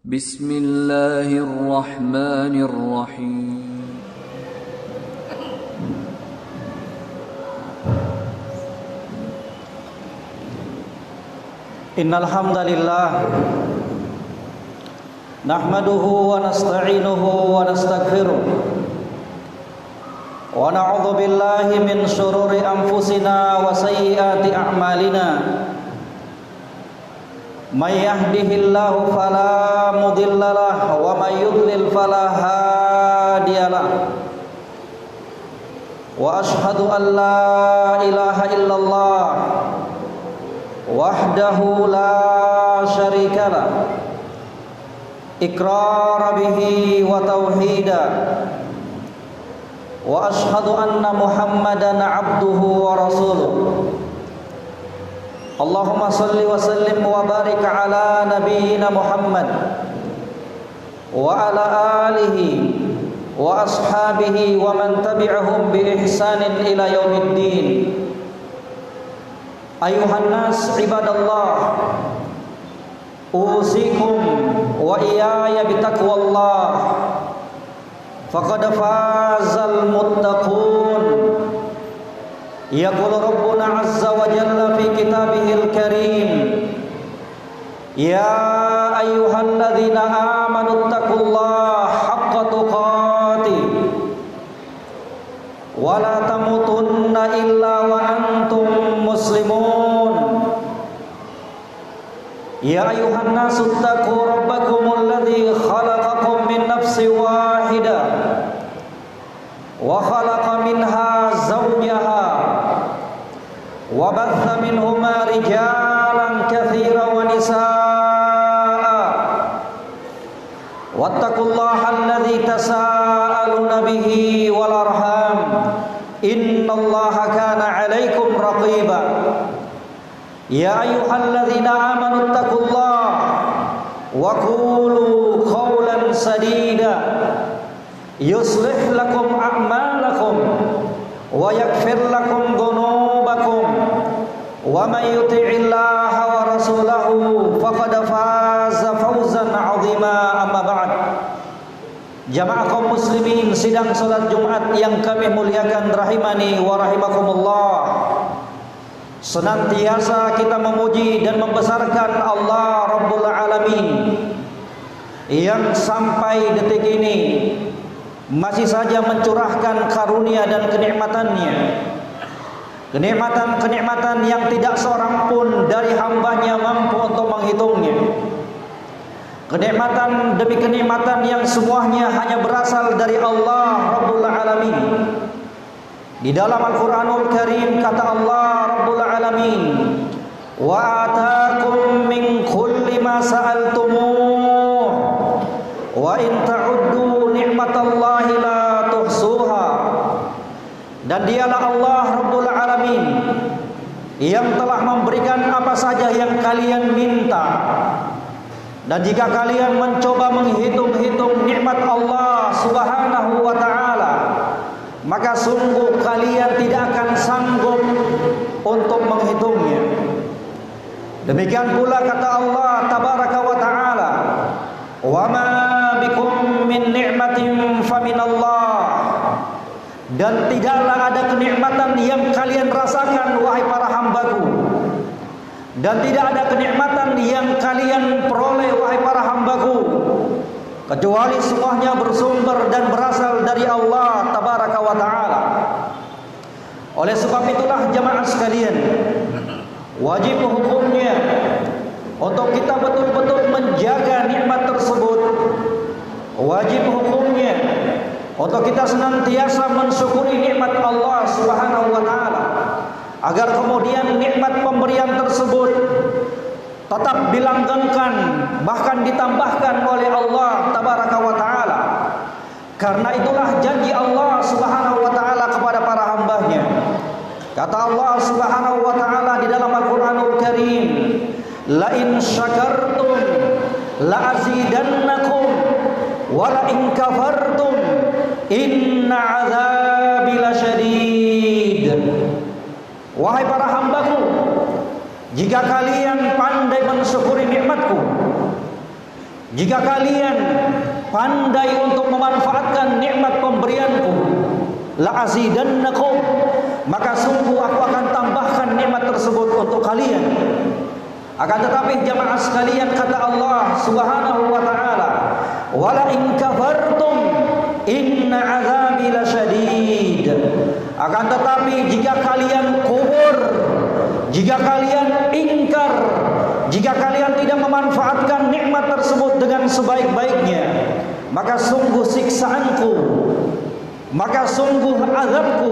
Bismillahirrahmanirrahim. Innal hamdalillah nahmaduhu wa nasta'inuhu wa nastaghfiruh wa na'udzu billahi min shururi anfusina wa sayyiati a'malina. May yahdihillahu fala mudhillalah wa may yudlil fala hadiyalah. Wa ashhadu an la ilaha illallah wahdahu la syarikalah, iqrar bihi wa tauhida, wa ashhadu anna Muhammadan abduhu wa rasuluh. Allahumma salli wa sallim wa barik ala nabiyyina Muhammad wa ala alihi wa ashabihi wa man tabi'ahum bi ihsanin ila yaumiddin. Ayuhan nas ibadallah, usikum wa iyaya bitaqwallah, faqad fazal muttaqun. Yaqulu rabbuna azza wa jalla fi kitabihil karim, ya ayyuhalladzina amanu taqullaha haqqa tuqatih wa la tamutunna illa wa antum muslimun. Ya ayyuhan nasu taqu rabbakumul ladzi khalaqakum min nafsin wahidah wa khalaqa minha zawjaha wa batha minhuma rijalan katsiran wa nisaa'a. Wattaqullaha alladzi tasaaluna bihi wal arham, innallaha kana 'alaikum raqiba. Ya ayyuhalladzina amanu taqullaha wa qulu qawlan sadida yuslih lakum a'malakum wa yaghfir lakum dhunubakum wa may yuti'illaha wa rasulahu faqad faza fawzan 'azima. Amma ba'd. Jamaah kaum muslimin sidang salat Jumat yang kami muliakan rahimani wa rahimakumullah. Senantiasa kita memuji dan membesarkan Allah Rabbul Alamin yang sampai detik ini masih saja mencurahkan karunia dan kenikmatannya, kenikmatan-kenikmatan yang tidak seorang pun dari hambanya mampu untuk menghitungnya, kenikmatan demi kenikmatan yang semuanya hanya berasal dari Allah Rabbul Alamin. Di dalam Al-Quranul Karim kata Allah Rabbul Alamin, wa ataakum min kulli ma sa'altumuh wa in ta'uddu ni'matallahi la tuhsuha. Dan dialah Allah Rabbul Alamin yang telah memberikan apa saja yang kalian minta. Dan jika kalian mencoba menghitung-hitung nikmat Allah Subhanahu wa ta'ala, maka sungguh kalian tidak akan sanggup untuk menghitungnya. Demikian pula kata Allah Tabaraka wa ta'ala, wa ma bikum min ni'matin faminallah. Dan tidaklah ada kenikmatan yang kalian rasakan wahai para hambaku, dan tidak ada kenikmatan yang kalian peroleh wahai para hambaku, kecuali semuanya bersumber dan berasal dari Allah Tabaraka wa ta'ala. Oleh sebab itulah jamaah sekalian, wajib hukumnya untuk kita betul-betul menjaga nikmat tersebut. Wajib hukumnya untuk kita senantiasa mensyukuri nikmat Allah Subhanahu wa ta'ala, agar kemudian nikmat pemberian tersebut tetap dilanggengkan, bahkan ditambahkan oleh Allah Tabaraka wa ta'ala. Karena itulah janji Allah Subhanahu wa ta'ala kepada para hambanya. Kata Allah Subhanahu wa ta'ala di dalam Al-Quranul Karim, la in syakartum la azidannakum wa la in kafartum inna azabi lasyadid. Wahai para hambaku, jika kalian pandai mensyukuri nikmatku jika kalian pandai untuk memanfaatkan nikmat pemberianku, la azidannakum, maka sungguh aku akan tambahkan nikmat tersebut untuk kalian. Akan tetapi jamaah sekalian, kata Allah Subhanahu wa taala, wala in kafartum inna azabi lasyadid. Akan tetapi jika kalian kufur, jika kalian ingkar, jika kalian tidak memanfaatkan nikmat tersebut dengan sebaik-baiknya, maka sungguh siksaanku, maka sungguh azabku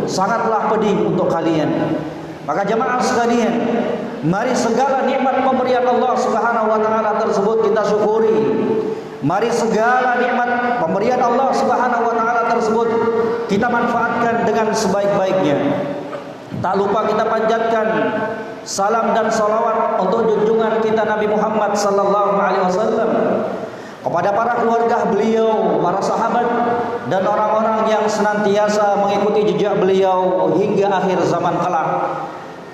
sangatlah pedih untuk kalian. Maka jemaah sekalian, mari segala nikmat pemberian Allah Subhanahu wa taala tersebut kita syukuri. Mari segala nikmat pemberian Allah Subhanahu wa taala tersebut kita manfaatkan dengan sebaik-baiknya. Tak lupa kita panjatkan salam dan salawat untuk junjungan kita Nabi Muhammad sallallahu alaihi wasallam, kepada para keluarga beliau, para sahabat, dan orang-orang yang senantiasa mengikuti jejak beliau hingga akhir zaman kelak.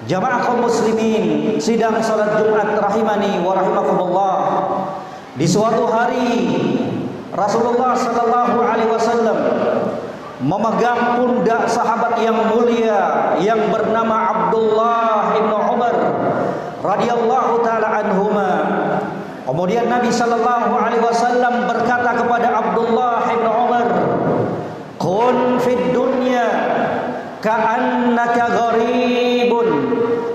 Jamaah kaum muslimin, sidang salat Jumat rahimani wa rahimakumullah. Di suatu hari Rasulullah sallallahu alaihi wasallam memegang pundak sahabat yang mulia yang bernama Abdullah ibn Umar radhiyallahu taala anhuma. Kemudian Nabi sallallahu alaihi wasallam berkata kepada Abdullah bin Umar, "Kun fid dunya ka'annaka gharibun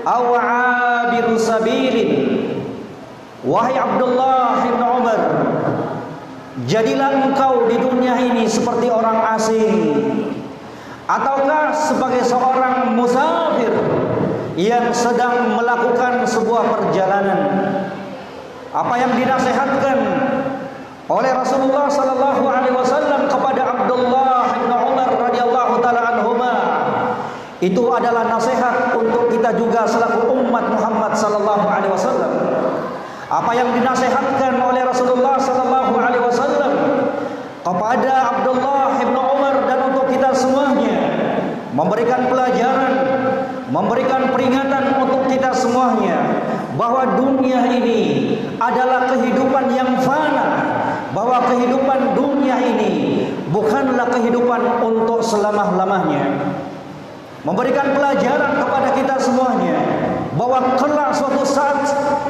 aw 'abiru sabilin." Wahai Abdullah bin Umar, jadilah engkau di dunia ini seperti orang asing ataukah sebagai seorang musafir yang sedang melakukan sebuah perjalanan. Apa yang dinasihatkan oleh Rasulullah sallallahu alaihi wasallam kepada Abdullah bin Umar radhiyallahu taala anhuma itu adalah nasihat untuk kita juga selaku umat Muhammad sallallahu alaihi wasallam. Apa yang dinasihatkan oleh Rasulullah sallallahu alaihi wasallam kepada Abdullah bin Umar dan untuk kita semuanya, memberikan pelajaran, memberikan peringatan untuk kita semuanya bahwa dunia ini adalah kehidupan yang fana, bahwa kehidupan dunia ini bukanlah kehidupan untuk selama-lamanya. Memberikan pelajaran kepada kita semuanya bahwa kelak suatu saat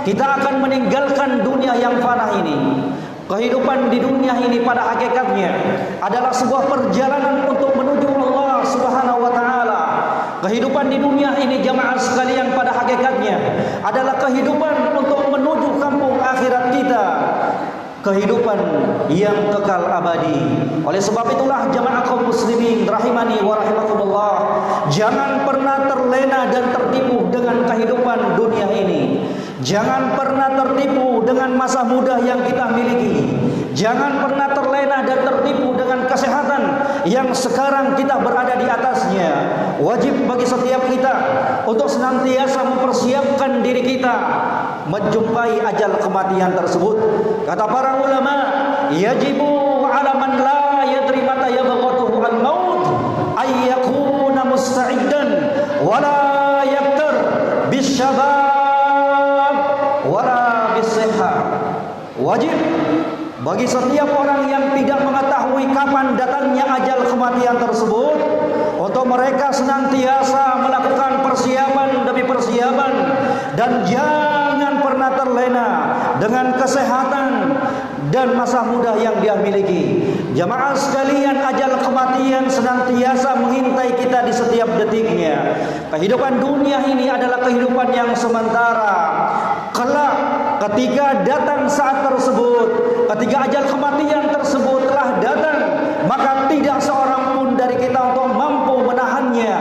kita akan meninggalkan dunia yang fana ini. Kehidupan di dunia ini pada hakikatnya adalah sebuah perjalanan untuk menuju Allah Subhanahu wa taala. Kehidupan di dunia ini jamaah sekalian pada hakikatnya adalah kehidupan untuk menuju kampung akhirat kita, kehidupan yang kekal abadi. Oleh sebab itulah jamaah kaum muslimin rahimani wa rahimakumullah, jangan pernah terlena dan tertipu dengan kehidupan dunia ini. Jangan pernah tertipu dengan masa muda yang kita miliki. Jangan pernah terlena dan tertipu dengan kesehatan yang sekarang kita berada di atasnya. Wajib bagi setiap kita untuk senantiasa mempersiapkan diri kita menjumpai ajal kematian tersebut. Kata para ulama, yajibu ala man la yadri mata yabghatuhu al-maut ay yakuna musta'iddan wa la yaktar bisyabab wa la bisihha. Wajib bagi setiap orang yang tidak mengetahui kapan datangnya ajal kematian tersebut untuk mereka senantiasa melakukan persiapan demi persiapan dan jangan pernah terlena dengan kesehatan dan masa muda yang dia miliki. Jamaah sekalian, ajal kematian senantiasa mengintai kita di setiap detiknya. Kehidupan dunia ini adalah kehidupan yang sementara. Kelak ketika datang saat tersebut, ketika ajal kematian tersebut telah datang, maka tidak seorang pun dari kita untuk mampu menahannya,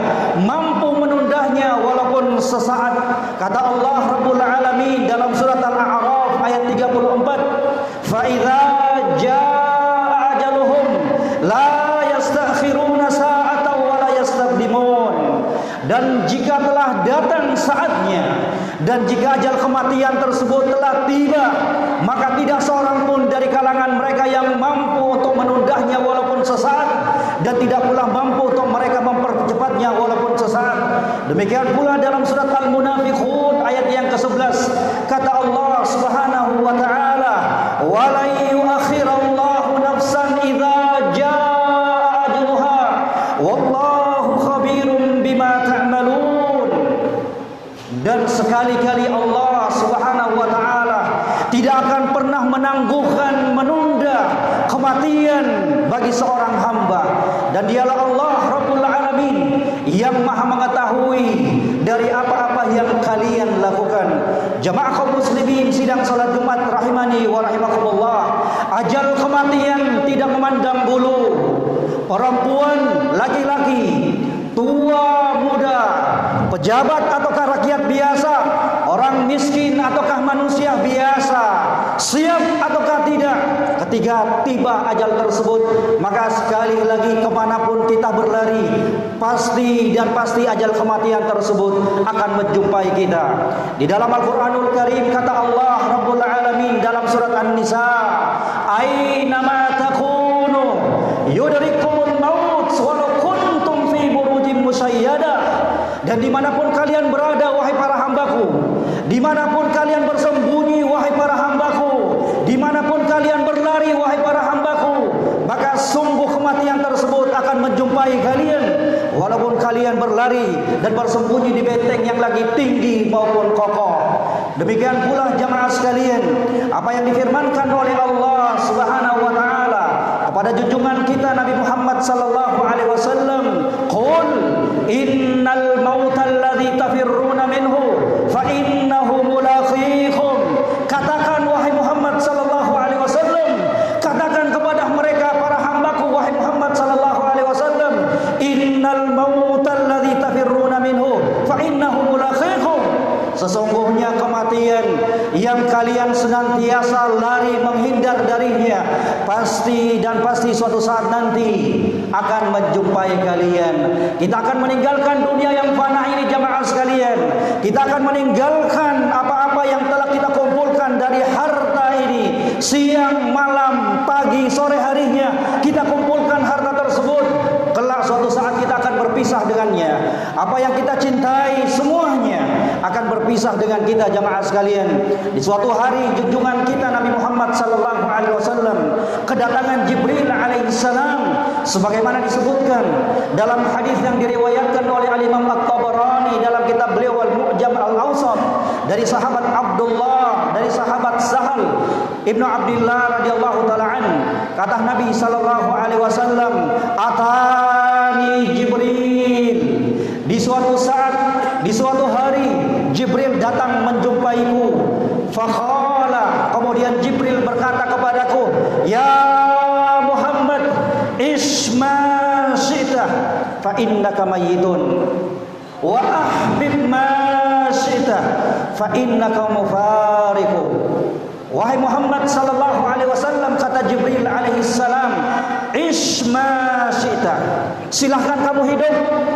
mampu menundanya walaupun sesaat. Kata Allah Rabbul Alamin dalam surat Al-A'raf ayat 34, fa idza jaa ajaluhum la yastakhiruna sa'atan wa la yastaqdimun. Dan jika telah datang saatnya dan jika ajal kematian tersebut telah tiba, maka tidak seorang pun dari kalangan mereka yang mampu untuk menundanya walaupun sesaat, dan tidak pula mampu untuk mereka mempercepatnya walaupun sesaat. Demikian pula dalam surat Al-Munafiqun ayat yang ke-11, kata Allah Subhanahu wa taala, "Wala kematian bagi seorang hamba, dan dialah Allah Rabbul Alamin yang maha mengetahui dari apa-apa yang kalian lakukan. Jamaah kaum muslimin sidang salat Jumat rahimani wa rahimakumullah, ajal kematian tidak memandang bulu, perempuan, laki-laki, tua, muda, pejabat ataukah rakyat biasa, orang miskin ataukah manusia biasa, siap ataukah tidak, ketika tiba ajal tersebut, maka sekali lagi kemanapun kita berlari, pasti dan pasti ajal kematian tersebut akan menjumpai kita. Di dalam Al-Quranul Karim kata Allah Rabbul Alamin dalam surat An-Nisa, Aina ma takunu yudrikumul maut walau kuntum fi burujim musayyadah. Dan dimanapun kalian berada wahai para hambaku, dimanapun kalian bersembunyi wahai para hambaku, dimanapun kalian berlari wahai para hambaku, maka sungguh kematian tersebut akan menjumpai kalian, walaupun kalian berlari dan bersembunyi di benteng yang lagi tinggi maupun kokoh. Demikian pula jamaah sekalian, apa yang difirmankan oleh Allah Subhanahu wa taala kepada junjungan kita Nabi Muhammad sallallahu alaihi wasallam, qul innal mautal ladzi tafirruna minhu fa innahu mulaqikum. Katakan wahai Muhammad sallallahu alaihi wasallam, katakan kepada mereka para hambaku wahai Muhammad sallallahu alaihi wasallam, innal mautal ladzi tafirruna minhu fa innahu mulaqikum. Sesungguhnya kematian yang kalian senantiasa lari menghindar darinya, pasti dan pasti suatu saat nanti akan menjumpai kalian. Kita akan meninggalkan dunia yang fana ini jamaah sekalian. Kita akan meninggalkan apa-apa yang telah kita kumpulkan dari harta ini. Siang, malam, pagi, sore harinya kita kumpulkan harta tersebut. Kelak suatu saat kita akan berpisah dengannya. Apa yang kita cintai semuanya akan berpisah dengan kita jamaah sekalian. Di suatu hari junjungan kita Nabi Muhammad sallallahu alaihi wasallam kedatangan Jibril alaihi salam, sebagaimana disebutkan dalam hadis yang diriwayatkan oleh Al-Imam At-Tabarani dalam kitab beliau Al-Mu'jam Al-Awsat, dari sahabat Abdullah, dari sahabat Sahal Ibnu Abdullah radhiyallahu taala an, kata Nabi sallallahu alaihi wasallam, atani Jibril, di suatu saat, di suatu hari Jibril datang menjumpaiku. Faqala, kemudian Jibril berkata kepadaku, ya Muhammad, isma syi'ta fa innaka mayyitun wa ahbib ma syi'ta fa innaka mufariqu. Wahai Muhammad sallallahu alaihi wasallam, kata Jibril alaihi salam, isma syi'ta, silahkan kamu hidup,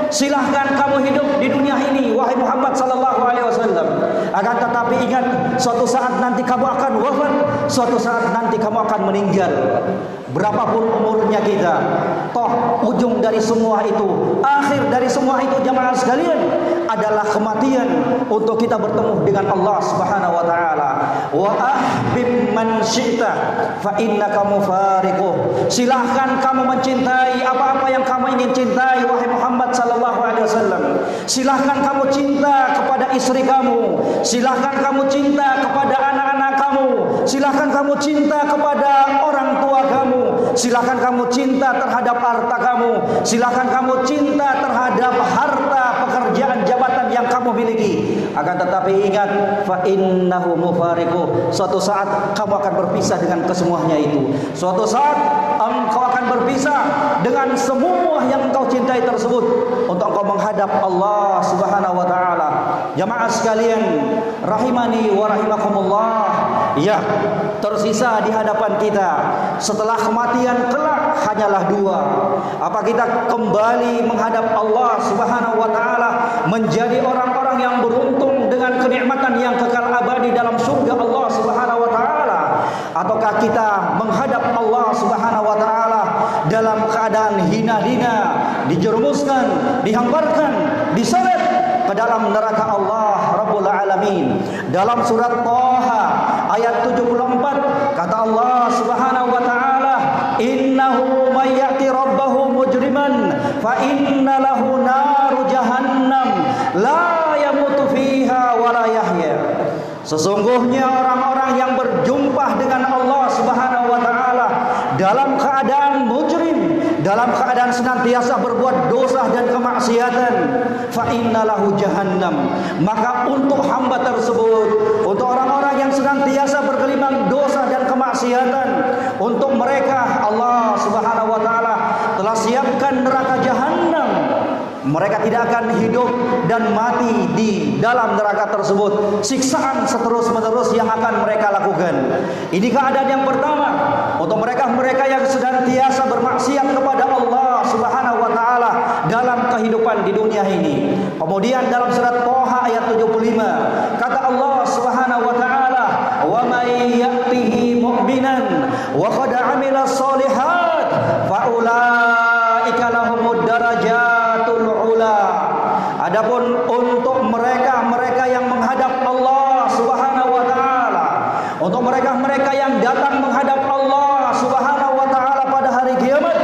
silahkan kamu hidup di dunia ini wahai Muhammad sallallahu alaihi wasallam. Akan tetapi ingat, suatu saat nanti kamu akan wafat, suatu saat nanti kamu akan meninggal. Berapapun umurnya kita, toh ujung dari semua itu, akhir dari semua itu jamaah sekalian adalah kematian, untuk kita bertemu dengan Allah Subhanahu wa taala. Wa ahbib man syi'ta fa innaka mufariquh. Silahkan kamu mencintai apa-apa yang kamu ingin cintai wahai Muhammad sallallahu alaihi wasallam. Silahkan kamu cinta kepada istri kamu, silahkan kamu cinta kepada anak-anak kamu, silahkan kamu cinta kepada orang tua kamu, silahkan kamu cinta terhadap harta kamu, silahkan kamu cinta terhadap harta, pekerjaan, jabatan yang kamu miliki. Akan tetapi ingat, fa innahu mufariquh, suatu saat kamu akan berpisah dengan kesemuanya itu. Suatu saat engkau akan berpisah dengan semua yang engkau cintai tersebut, untuk engkau menghadap Allah Subhanahu wa taala. Jamaah sekalian rahimani wa rahimakumullah, ya, tersisa di hadapan kita setelah kematian kelak hanyalah dua. Apa kita kembali menghadap Allah Subhanahu wa taala menjadi orang-orang yang beruntung dengan kenikmatan yang kekal abadi dalam surga Allah Subhanahu wa taala, ataukah kita menghadap Allah Subhanahu wa taala dalam keadaan hina-hina, dijerumuskan, dihamparkan, diseret ke dalam neraka Allah Rabbul Alamin. Dalam surat Thaha ayat 74 kata Allah Subhanahu wa taala, innahu may ya'ti rabbahu mujriman fa inna lahu naru jahannam la yamutu fiha wa la yahya. Sesungguhnya orang-orang yang berjumpa dengan Allah Subhanahu wa taala dalam keadaan mujrim, dalam keadaan senantiasa berbuat dosa dan kemaksiatan, fa innalahu jahannam, maka untuk hamba tersebut, untuk orang-orang yang senantiasa bergelimang dosa dan kemaksiatan, untuk mereka Allah Subhanahu wa taala telah siapkan neraka jahannam. Mereka tidak akan hidup dan mati di dalam neraka tersebut. Siksaan seterus-menerus yang akan mereka lakukan. Ini keadaan yang pertama untuk mereka-mereka yang senantiasa bermaksiat kepada Allah Subhanahu wa taala dalam kehidupan di dunia ini. Kemudian dalam surat Thaha ayat 75, kata Allah Subhanahu wa taala, "Wa may ya'tihi mu'minan wa qad 'amila shalihat fa ulaika lahumud darajatul ula." Adapun untuk mereka-mereka yang menghadap Allah Subhanahu wa taala, untuk mereka-mereka yang datang menghadap Allah Subhanahu wa taala pada hari kiamat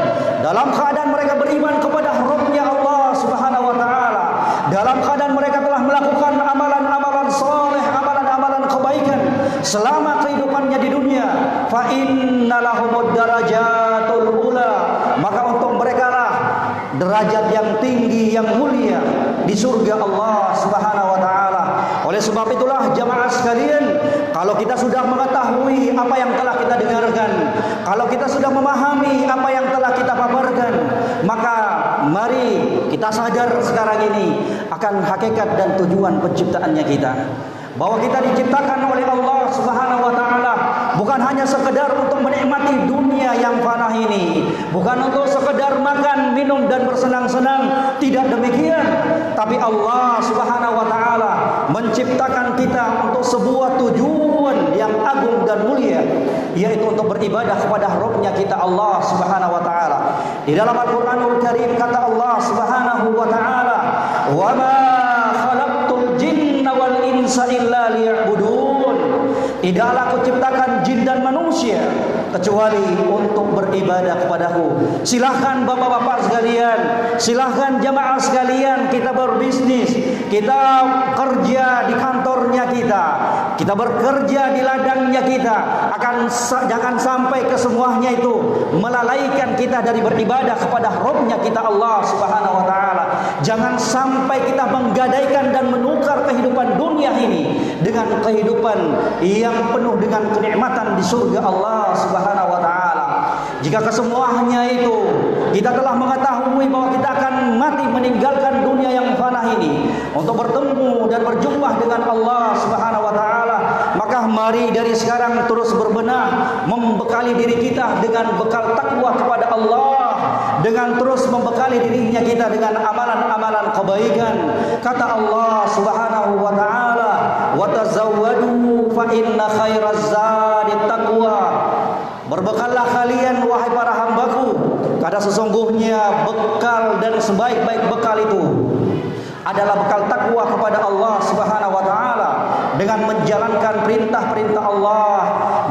dalam keadaan mereka beriman kepada Rabb-Nya Allah Subhanahu wa taala, dalam keadaan mereka telah melakukan amalan-amalan saleh, amalan-amalan kebaikan selama kehidupannya di dunia, fa innalahumud darajatul ula, maka untuk mereka lah derajat yang tinggi, yang mulia di surga Allah Subhanahu wa taala. Oleh sebab itulah jamaah sekalian, kalau kita sudah mengetahui apa yang telah kita dengarkan, kalau kita sudah memahami apa yang telah kita paparkan, maka mari kita sadar sekarang ini akan hakikat dan tujuan penciptaannya kita. Bahwa kita diciptakan oleh Allah Subhanahu wa taala bukan hanya sekedar untuk menikmati dunia yang fana ini, bukan untuk sekedar makan, minum dan bersenang-senang, tidak demikian. Tapi Allah Subhanahu wa taala menciptakan kita untuk sebuah tujuan yang agung dan mulia, yaitu untuk beribadah kepada Rabb-Nya kita Allah Subhanahu wa taala. Di dalam Al-Qur'anul Karim kata Allah Subhanahu wa taala, "Wa ma khalaqtul jinna wal insa illa liya'budun." Tidaklah aku ciptakan jin dan manusia kecuali untuk beribadah kepadaku. Silahkan bapak-bapak sekalian, silahkan jamaah sekalian, kita berbisnis, kita kerja di kantornya kita bekerja di ladangnya kita, jangan sampai kesemuanya itu melalaikan kita dari beribadah kepada Rabb-Nya kita Allah Subhanahu wa taala. Jangan sampai kita menggadaikan dan menukar kehidupan dunia ini dengan kehidupan yang penuh dengan kenikmatan di surga Allah Subhanahu wa taala. Jika kesemuanya itu kita telah mengetahui bahwa kita akan mati meninggalkan dunia yang fana ini untuk bertemu dan berjumpa dengan Allah Subhanahu wa taala, maka mari dari sekarang terus berbenah, membekali diri kita dengan bekal takwa kepada Allah, dengan terus membekali dirinya kita dengan amalan-amalan kebaikan. Kata Allah Subhanahu wa taala, "Wa tazawwadu fa inna khairaz zadi taqwa." Berbekallah kalian wahai para hambaku, karena sesungguhnya bekal dan sebaik-baik bekal itu adalah bekal takwa kepada Allah Subhanahu wa taala, dengan menjalankan perintah-perintah Allah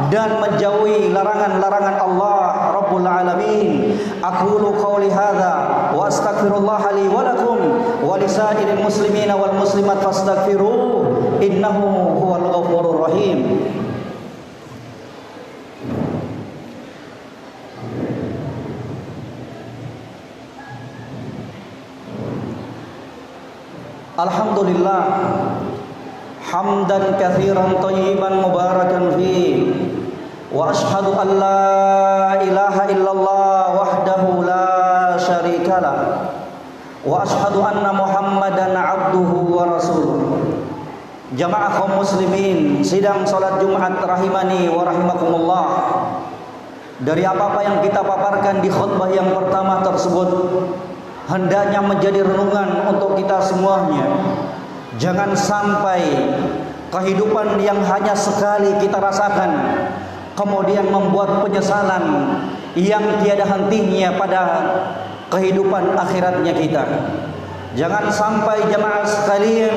dan menjauhi larangan-larangan Allah Rabbul Alamin. Aqulu qouli hadza wa astaghfirullah li wa lakum wa lisairil muslimina wal muslimat fastaghfiruh innahu huwal ghafurur rahim. Alhamdulillah hamdan katsiran thayyiban mubarakan fi, wa ashhadu an la ilaha illallah wahdahu la syarikalah, wa ashhadu anna Muhammadan abduhu wa rasuluh. Jamaah kaum muslimin, sidang salat Jumat rahimani wa rahimakumullah. Dari apa-apa yang kita paparkan di khutbah yang pertama tersebut, hendaknya menjadi renungan untuk kita semuanya. Jangan sampai kehidupan yang hanya sekali kita rasakan kemudian membuat penyesalan yang tiada hentinya pada kehidupan akhiratnya kita. Jangan sampai jamaah sekalian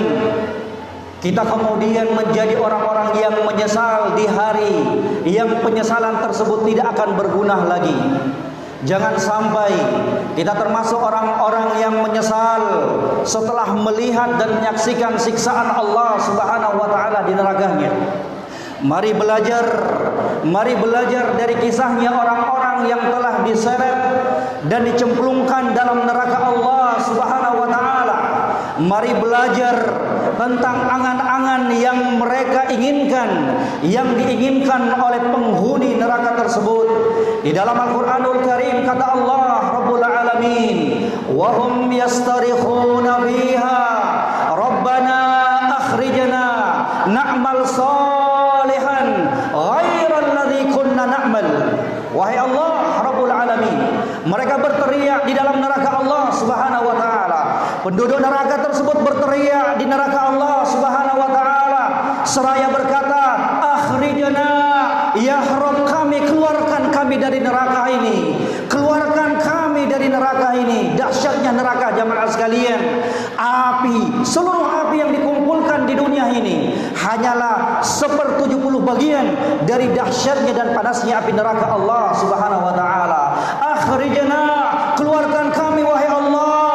kita kemudian menjadi orang-orang yang menyesal di hari yang penyesalan tersebut tidak akan berguna lagi. Jangan sampai kita termasuk orang-orang yang menyesal setelah melihat dan menyaksikan siksaan Allah Subhanahu wa taala di nerakanya. Mari belajar dari kisahnya orang-orang yang telah diseret dan dicemplungkan dalam neraka Allah Subhanahu wa taala. Mari belajar tentang angan-angan yang mereka inginkan, yang diinginkan oleh penghuni neraka tersebut. Di dalam Al-Qur'anul Karim kata Allah Rabbul Alamin, "Wa hum yastarikhuna fiha, Rabbana akhrijna na'mal salihan ghairal ladzi kunna na'mal." Wahai Allah Rabbul Alamin, mereka berteriak di dalam neraka Allah Subhanahu wa taala. Penduduk neraka tersebut berteriak di neraka Allah Subhanahu wa taala seraya berkata, "Akhrijna, ya Rabb kami, keluarkan kami dari neraka ini. Keluarkan kami dari neraka ini." Dahsyatnya neraka jamaah sekalian. Api, seluruh api yang dikumpulkan di dunia ini hanyalah 1/70 bagian dari dahsyatnya dan panasnya api neraka Allah Subhanahu wa taala. Akhrijna, keluarkan kami wahai Allah.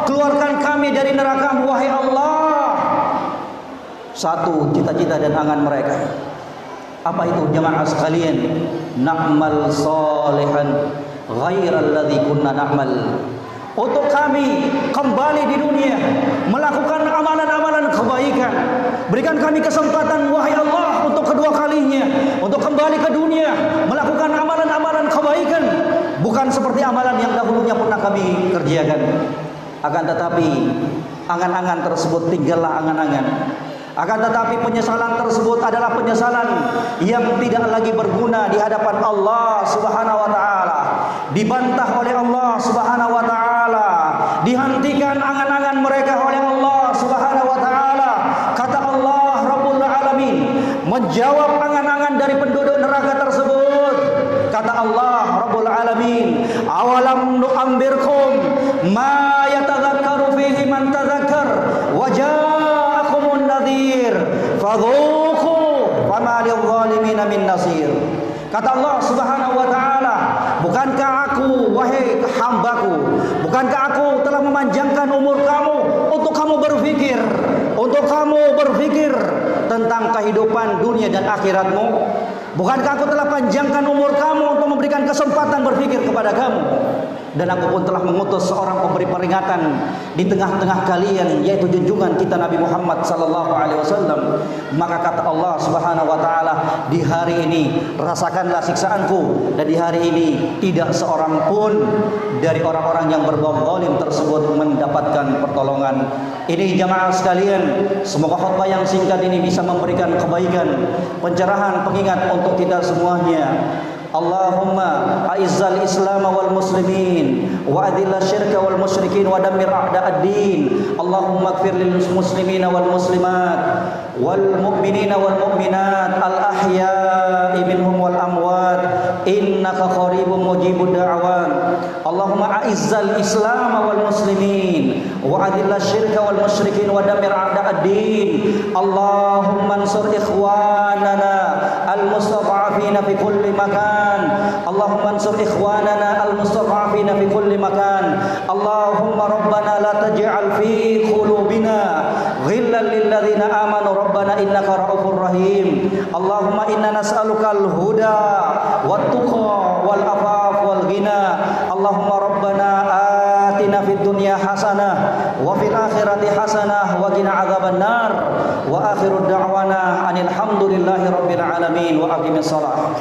Keluarkan kami dari neraka wahai Allah. Satu cita-cita dan angan mereka. Apa itu jamaah sekalian? Na'mal salihan ghairal ladzi kunna na'mal. Untuk kami kembali di dunia melakukan amalan-amalan kebaikan. Berikan kami kesempatan wahai Allah untuk kedua kalinya, untuk kembali ke dunia melakukan amalan-amalan kebaikan, bukan seperti amalan yang dahulunya pernah kami kerjakan. Akan tetapi angan-angan tersebut tinggallah angan-angan. Akan tetapi penyesalan tersebut adalah penyesalan yang tidak lagi berguna di hadapan Allah Subhanahu wa taala. Dibantah oleh Allah Subhanahu wa taala, dihentikan angan-angan mereka oleh Allah Subhanahu wa taala. Kata Allah Rabbul Alamin menjawab angan-angan dari penduduk neraka tersebut. Kata Allah Rabbul Alamin, "Awalam nu'ammirkum ma yatadzakkaru fihi man tadzakkar wa ja'akumun nadhir fadhuqu fama lidh-dhalimin min nasir." Kata Allah Subhanahu wa taala, bukankah aku wahai hambaku, bukankah aku telah memanjangkan umur kamu untuk kamu berpikir tentang kehidupan dunia dan akhiratmu? Bukankah aku telah panjangkan umur kamu untuk memberikan kesempatan berpikir kepada kamu? Dan aku pun telah mengutus seorang pemberi peringatan di tengah-tengah kalian, yaitu junjungan kita Nabi Muhammad sallallahu alaihi wasallam. Maka kata Allah Subhanahu wa taala, di hari ini rasakanlah siksaanku, dan di hari ini tidak seorang pun dari orang-orang yang berbuat zalim tersebut mendapatkan pertolongan. Ini jamaah sekalian, semoga khutbah yang singkat ini bisa memberikan kebaikan, pencerahan, pengingat untuk kita semuanya. Allahumma a'izzal Islam wal muslimin wa adhillal syirka wal musyrikin wa dammir a'da'ad-din. Allahumma ighfir lil muslimina wal muslimat wal mu'minina wal mu'minat al ahya'i minhum wal amwat innaka qaribun mujibud da'awat. Allahumma a'izzal Islam wal muslimin wa adhillal syirka wal musyrikin wa dammir a'da'ad-din. Allahumma ansur ikhwanana al mustad'afina fi kulli makan. Allahumma ansur ikhwanana al-mustad'afina fi kulli makan. Allahumma rabbana la taj'al fi qulubina ghillan lil ladzina amanu rabbana innaka ra'ufur rahim. Allahumma inna nas'aluka al-huda wat tuqa wal afaf wal ghina. Allahumma rabbana atina fid dunya hasanah wa fil akhirati hasanah wa qina adzaban nar. Wa akhiru da'wana anil hamdulillahi rabbil alamin wa aqimis shalah.